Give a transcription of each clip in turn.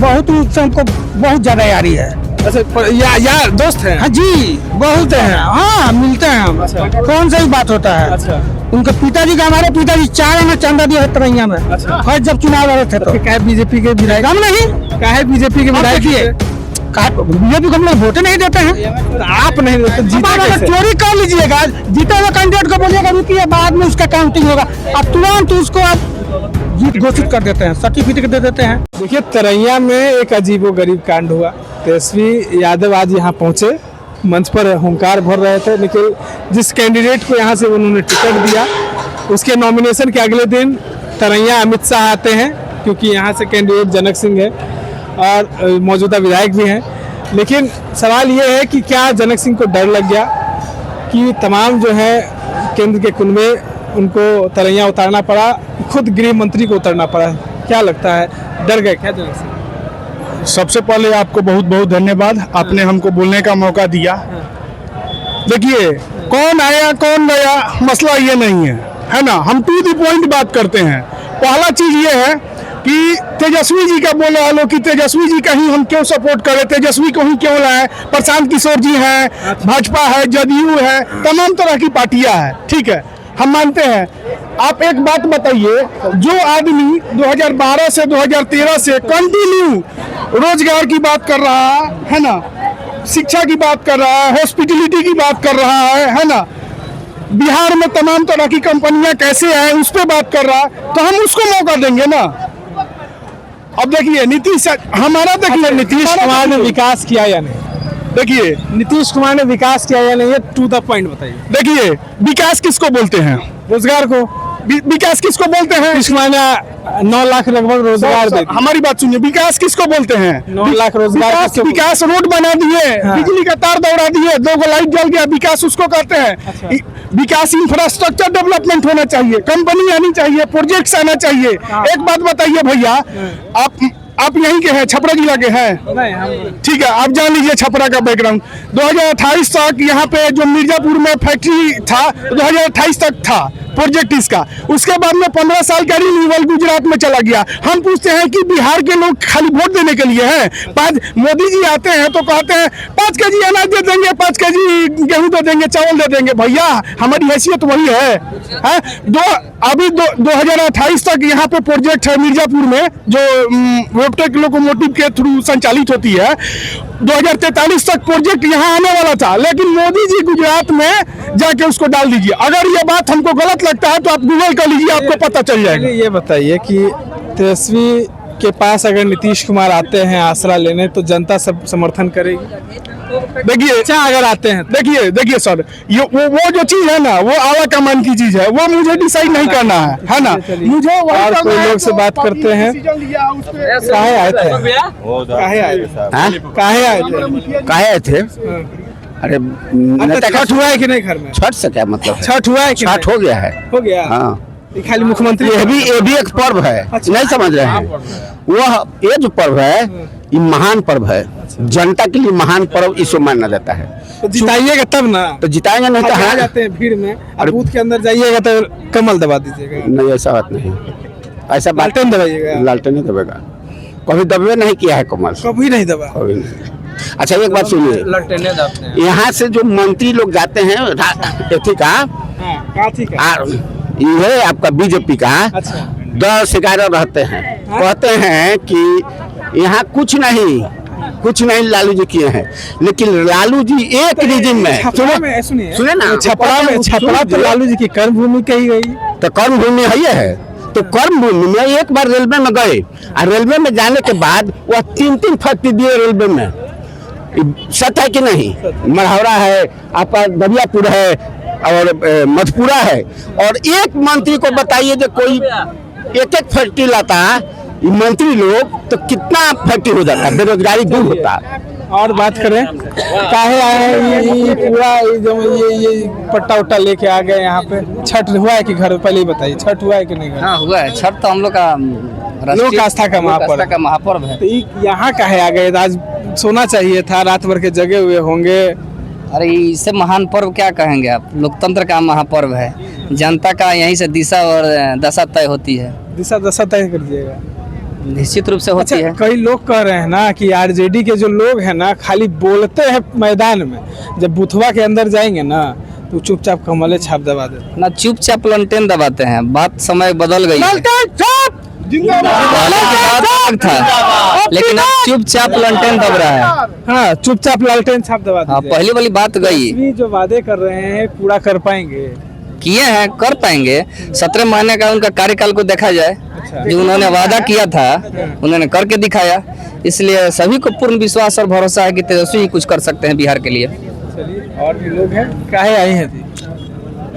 बहुत उससे हमको बहुत ज्यादा यारी है। अच्छा, यार दोस्त हैं? हाँ जी, बहुत है। हाँ, मिलते हैं हम। अच्छा। कौन सा ही बात होता है। अच्छा। उनके पिताजी का, हमारे पिताजी 4 आना चंदा दिया है तरैया में। अच्छा। हर जब चुनाव लड़े थे तो क्या बीजेपी के विधायक? हम नहीं, क्या है बीजेपी के विधायक? बीजेपी को हम लोग वोट नहीं देते हैं। तो आप नहीं देते, जीते कैसे? चोरी कर लीजिएगा, जीते हुए कैंडिडेट को बोलिएगा रुकिए, बाद में उसका काउंटिंग होगा। अब तुरंत उसको आप जीत घोषित कर देते हैं, सर्टिफिकेट दे देते हैं। देखिए, तरैया में एक अजीबोगरीब कांड हुआ। तेजस्वी यादव आज यहाँ पहुँचे, मंच पर हुंकार भर रहे थे, लेकिन जिस कैंडिडेट को यहाँ से उन्होंने टिकट दिया, उसके नॉमिनेशन के अगले दिन तरैया अमित शाह आते हैं, क्योंकि यहाँ से कैंडिडेट जनक सिंह है और मौजूदा विधायक भी हैं। लेकिन सवाल ये है कि क्या जनक सिंह को डर लग गया कि तमाम जो है केंद्र के कुनबे उनको तरैया उतारना पड़ा, खुद गृह मंत्री को उतारना पड़ा? क्या लगता है, डर गए क्या जनक सिंह? सबसे पहले आपको बहुत बहुत धन्यवाद, आपने हमको बोलने का मौका दिया। देखिए, कौन आया कौन गया मसला ये नहीं है ना। हम टू द पॉइंट बात करते हैं। पहला चीज ये है कि तेजस्वी जी का बोले वालों कि तेजस्वी जी का ही हम क्यों सपोर्ट करें, तेजस्वी को ही क्यों लाए। प्रशांत किशोर जी हैं, भाजपा है, जदयू है, तमाम तरह की पार्टियां हैं, ठीक है, हम मानते हैं। आप एक बात बताइए, जो आदमी 2012 से 2013 से कंटिन्यू रोजगार की बात कर रहा है ना, शिक्षा की बात कर रहा है, हॉस्पिटलिटी की बात कर रहा है ना, बिहार में तमाम तरह की कंपनियां कैसे हैं उस पर बात कर रहा है, तो हम उसको मौका देंगे ना। अब देखिए नीतीश, हमारा देखिए नीतीश कुमार ने विकास किया या नहीं? देखिए नीतीश कुमार ने विकास किया या नहीं, ये टू द पॉइंट बताइए। देखिए, विकास किसको बोलते हैं? रोजगार को विकास किसको बोलते हैं? नीतीश कुमार ने 9 लाख लगभग रोजगार दे दिए। हमारी बात सुनिए, विकास किसको बोलते हैं? 9 लाख रोजगार विकास रोड बना दिए, हाँ। बिजली का तार दौड़ा दिए, 2 लाइट जल गया, विकास उसको कहते हैं। अच्छा। विकास इंफ्रास्ट्रक्चर डेवलपमेंट होना चाहिए, कंपनी आनी चाहिए, प्रोजेक्ट्स आना चाहिए। हाँ। एक बात बताइए भैया, आप यहीं के हैं, छपरा जिला के हैं? नहीं, हम ठीक है, आप जान लीजिए छपरा का बैकग्राउंड। 2028 तक यहाँ पे जो मिर्जापुर में फैक्ट्री था, 2028 तक था प्रोजेक्ट इसका। उसके बाद में 15 साल का रिन्यूअल गुजरात में चला गया। हम पूछते हैं कि बिहार के लोग खाली वोट देने के लिए हैं? मोदी जी आते हैं तो कहते हैं 5 केजी अनाज दे देंगे, 5 केजी गेहूं दे देंगे, चावल दे देंगे। भैया, हमारी हैसियत वही है। 2028 तक यहाँ पे प्रोजेक्ट है मिर्जापुर में, जो रोपटेक लोकोमोटिव के थ्रू संचालित होती है। 2043 तक प्रोजेक्ट यहाँ आने वाला था, लेकिन मोदी जी गुजरात में जाके उसको डाल दीजिए। अगर ये बात हमको गलत लगता है तो आप गूगल कर लीजिए, आपको पता चल जाएगा। ये बताइए कि तेजस्वी के पास अगर नीतीश कुमार आते हैं आसरा लेने, तो जनता सब समर्थन करेगी? देखिए, अच्छा, अगर आते हैं देखिए सर, ये वो जो चीज है ना, वो आला कमान की चीज है, वो मुझे डिसाइड नहीं करना है ना। मुझे और कोई लोग से बात करते हैं। काहे आए थे? काहे आए थे? अरे छठ हुआ है कि नहीं घर में? छठ से क्या मतलब है? छठ हुआ है कि छठ हो गया है। हो गया? हाँ, ये खाली मुख्यमंत्री ये भी एक पर्व है। अच्छा। नहीं समझ रहे हैं? ये जो पर्व है, ये महान पर्व है, जनता के लिए महान पर्व इसको माना जाता है। तो जिताइएगा तब ना? तो जिताएंगे नहीं तो आ जाते हैं भीड़ में, और बूथ के अंदर जाइएगा तो कमल दबा दीजिएगा। नहीं, ऐसा बात नहीं, ऐसा लालटेन दबाइएगा? लालटेन नहीं दबेगा, कभी दबे नहीं किया है कमल, कभी नहीं दबा। कभी नहीं। अच्छा, एक बात सुनिए, यहाँ से जो मंत्री लोग जाते हैं एथी का, ये आपका बीजेपी का, अच्छा। 10-11 रहते हैं, कहते हैं कि यहाँ कुछ नहीं लालू जी किए हैं। लेकिन लालू जी एक रीजन में सुने ना, छपरा तो लालू जी की कर्म भूमि कही गई। तो कर्म भूमि है, तो कर्म भूमि में एक बार रेलवे में गए, और रेलवे में जाने के बाद वह 3 फैक्ट्री दिए रेलवे में। सच है कि नहीं? मढ़ौरा है, आपका दरियापुर है, और मधुपुरा है। और एक मंत्री को बताइए जो कोई एक फैक्ट्री लाता ये मंत्री लोग, तो कितना फैक्ट्री हो जाता, बेरोजगारी दूर होता। और बात करें, काहे आए हैं ये पूरा ये पट्टा उट्टा लेके आ गए यहाँ पे? छठ हुआ है कि घर? पहले ही बताइए, छठ हुआ है कि नहीं? हाँ, हुआ है। छठ तो हम लोग का लोक आस्था का महापर्व है। तो यहाँ काहे आ गए? आज सोना चाहिए था, रात भर के जगे हुए होंगे। अरे इससे महान पर्व क्या कहेंगे आप? लोकतंत्र का महापर्व है, जनता का यहीं से दिशा और दशा तय होती है। दिशा दशा तय कर दीजिएगा। निश्चित रूप से अच्छा, होती है। कई लोग कह रहे हैं ना कि आरजेडी के जो लोग हैं ना खाली बोलते हैं मैदान में, जब बुथवा के अंदर जाएंगे ना तो चुपचाप कमले छाप दबा देते ना चुपचाप लंटेन दबाते हैं। बात समय बदल गई है। पहले की बात अलग था, लेकिन अब चुपचाप लंटेन दब रहा है। हैं। हाँ, चुपचाप लालटेन छाप दबा हाँ, देते हैं। पहली वाली बात गई। तेजस्वी जो वादे कर रहे हैं पूरा कर पाएंगे? किए हैं, कर पाएंगे। 17 महीने का उनका कार्यकाल को देखा जाए, जो उन्होंने वादा किया था उन्होंने करके दिखाया। इसलिए सभी को पूर्ण विश्वास और भरोसा है कि तेजस्वी ही कुछ कर सकते हैं बिहार के लिए। चलिए, और भी लोग हैं, काहे आए हैं जी?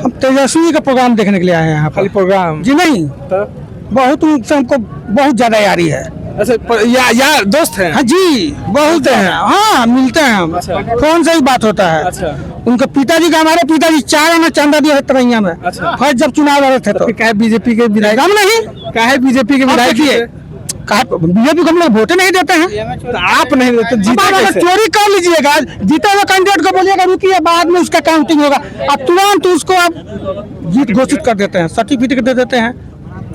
हम तेजस्वी का प्रोग्राम देखने के लिए आए हैं यहाँ खाली पर। प्रोग्राम जी नहीं, तो बहुत उनसे हमको बहुत ज्यादा यारी है। अच्छा, यार दोस्त हैं? हाँ जी, बहुत है। हाँ, मिलते हैं हम। अच्छा। फोन से ही बात होता है। अच्छा। उनके पिताजी का, हमारे पिताजी 4 आना चंदा दिया है तरैया में। अच्छा। फर्स्ट जब चुनाव लड़े थे तो फिर काहे बीजेपी के विधायक? हम नहीं, काहे बीजेपी के आप विधायक देखिए, थे? बीजेपी को हम लोग वोटे नहीं देते हैं। तो आप नहीं देते, अब जीते आप अगर कैसे? चोरी कर लीजिएगा, जीते हुए कैंडिडेट को बोलिएगा रुकिए, बाद में उसका काउंटिंग होगा, अब तुरंत उसको आप जीत घोषित कर देते हैं, सर्टिफिकेट दे देते हैं।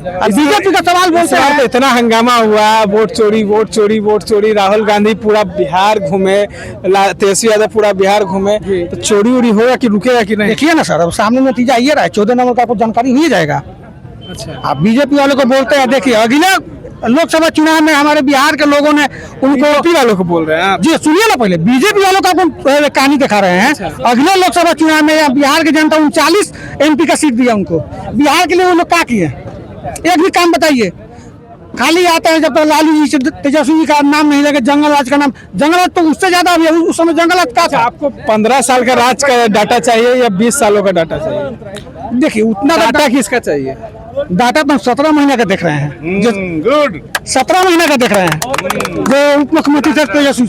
अब बीजेपी का सवाल बोलते इस बार तो हैं। इतना हंगामा हुआ, वोट चोरी वोट चोरी वोट चोरी, राहुल गांधी पूरा बिहार घूमे, तेजस्वी यादव पूरा बिहार घूमे, तो चोरी उरी होगा कि रुकेगा कि नहीं? देखिए ना सर, अब सामने नतीजा ये रहा है, 14 नंबर का आपको जानकारी नहीं जाएगा। अच्छा, आप बीजेपी वालों को बोलते हैं, देखिए अगले लोकसभा चुनाव में हमारे बिहार के लोगों ने उनको, बीजेपी वालों को बोल रहे हैं आप? जी सुनिए ना, पहले बीजेपी वालों का आपको कहानी दिखा रहे हैं। अगले लोकसभा चुनाव में बिहार की जनता 39 MP का सीट दिया उनको। बिहार के लिए वो लोग क्या किए? एक भी काम बताइए। खाली आता है जब तक लालू जी से तेजस्वी का नाम नहीं लगे, जंगलराज का नाम, जंगलराज तो उससे ज्यादा अभी, उस समय जंगलराज का अच्छा, था। आपको 15 साल का राज का डाटा चाहिए या 20 सालों का डाटा चाहिए? देखिए उतना डाटा किसका चाहिए? डाटा तो 17 महीने का देख रहे हैं, जो गुड 17 महीने का देख रहे हैं, जो उप मुख्यमंत्री थे तेजस्वी।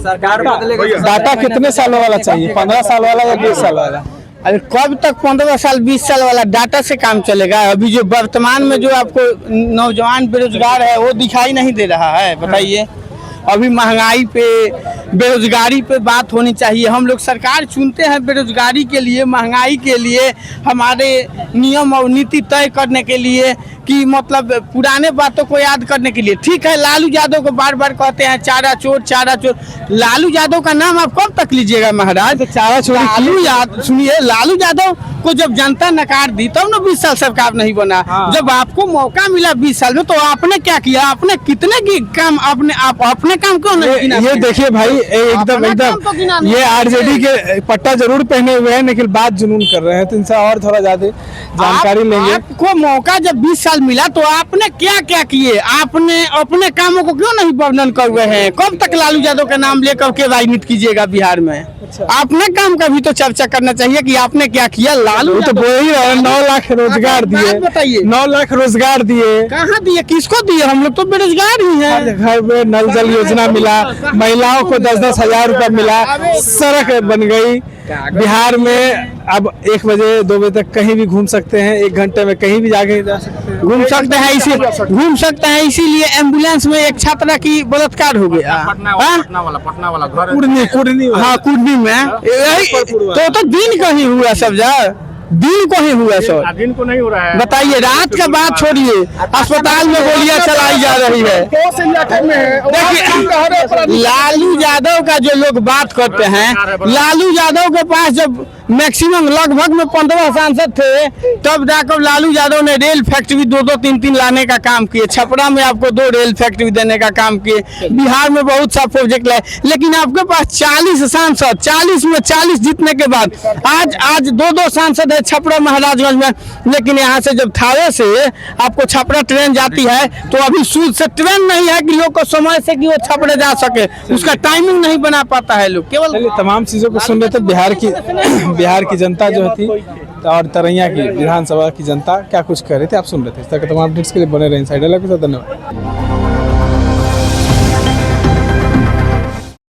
डाटा कितने सालों वाला चाहिए? 15 साल वाला या 20 साल वाला? अरे कब तक 15 साल 20 साल वाला डाटा से काम चलेगा? अभी जो वर्तमान में जो आपको नौजवान बेरोजगार है वो दिखाई नहीं दे रहा है, बताइए। अभी महंगाई पे, बेरोजगारी पे बात होनी चाहिए। हम लोग सरकार चुनते हैं बेरोजगारी के लिए, महंगाई के लिए, हमारे नियम और नीति तय करने के लिए, कि मतलब पुराने बातों को याद करने के लिए। ठीक है, लालू यादव को बार बार कहते हैं चारा चोर चारा चोर। लालू यादव का नाम आप कब तक लीजिएगा महाराज? चारा चोरी लालू यादव, सुनिए, लालू यादव को जब जनता नकार दी तब ना 20 साल सरकार नहीं बना। जब आपको मौका मिला 20 साल में, तो आपने क्या किया? आपने कितने की काम अपने काम क्यों नहीं गिना? ये देखिए भाई, एकदम अपना काम तो गिना एकदम नहीं। ये आरजेडी के पट्टा जरूर पहने हुए हैं, लेकिन बात जुनून कर रहे हैं, तो इनसे और थोड़ा ज्यादा जानकारी लेंगे। आपको मौका जब 20 साल मिला तो आपने क्या क्या किए? आपने अपने कामों को क्यों नहीं वर्णन कर रहे हैं? कब तक लालू यादव का नाम लेकर के राजनीति कीजिएगा बिहार में? आपने काम का भी तो चर्चा करना चाहिए कि आपने क्या किया। लालू वो तो बोल ही रहे हैं, 9 लाख रोजगार दिए। बात बताइए। 9 लाख रोजगार दिए, कहाँ दिए? किसको दिए? हम लोग तो बेरोजगार ही हर हैं। घर में नल जल योजना मिला, महिलाओं को 10-10 हजार रुपया मिला, सड़क बन गई बिहार में। अब 1 बजे 2 बजे तक कहीं भी घूम सकते हैं, 1 घंटे में कहीं भी जाके जा सकते हैं। घूम सकते हैं इसीलिए एम्बुलेंस में एक छात्रा की बलात्कार हो गया। कुर्नी कुर्नी हाँ, कुर्नी में तो दिन कहीं हुआ सब जा, दिन को ही हुआ सर। दिन को नहीं हो रहा है। बताइए, रात का बात छोड़िए, अस्पताल में गोलियां चलाई जा रही है। देखिए, लालू यादव का जो लोग बात करते हैं, लालू यादव के पास जब मैक्सिमम लगभग में 15 सांसद थे, तब जाकर लालू यादव ने रेल फैक्ट्री 2-2, 3-3 लाने का काम किए। छपरा में आपको 2 रेल फैक्ट्री देने का काम किए। बिहार में बहुत सा प्रोजेक्ट लाए, लेकिन आपके पास 40 सांसद, 40 में 40 जीतने के बाद आज 2-2 सांसद है छपरा महाराजगंज में। लेकिन यहाँ से जब थावे से आपको छपरा ट्रेन जाती है, तो अभी शुद्ध से ट्रेन नहीं है कि लोग को समय से कि वो छपरा जा सके, उसका टाइमिंग नहीं बना पाता है लोग। केवल चलिए, तमाम चीजों को सुन रहे थे। बिहार की जनता जो थी और तरैया की विधानसभा की जनता क्या कुछ कह रही थी, आप सुन रहे थे। इस तरह के तमाम अपडेट्स के लिए बने रहे इनसाइडर के साथ। धन्यवाद।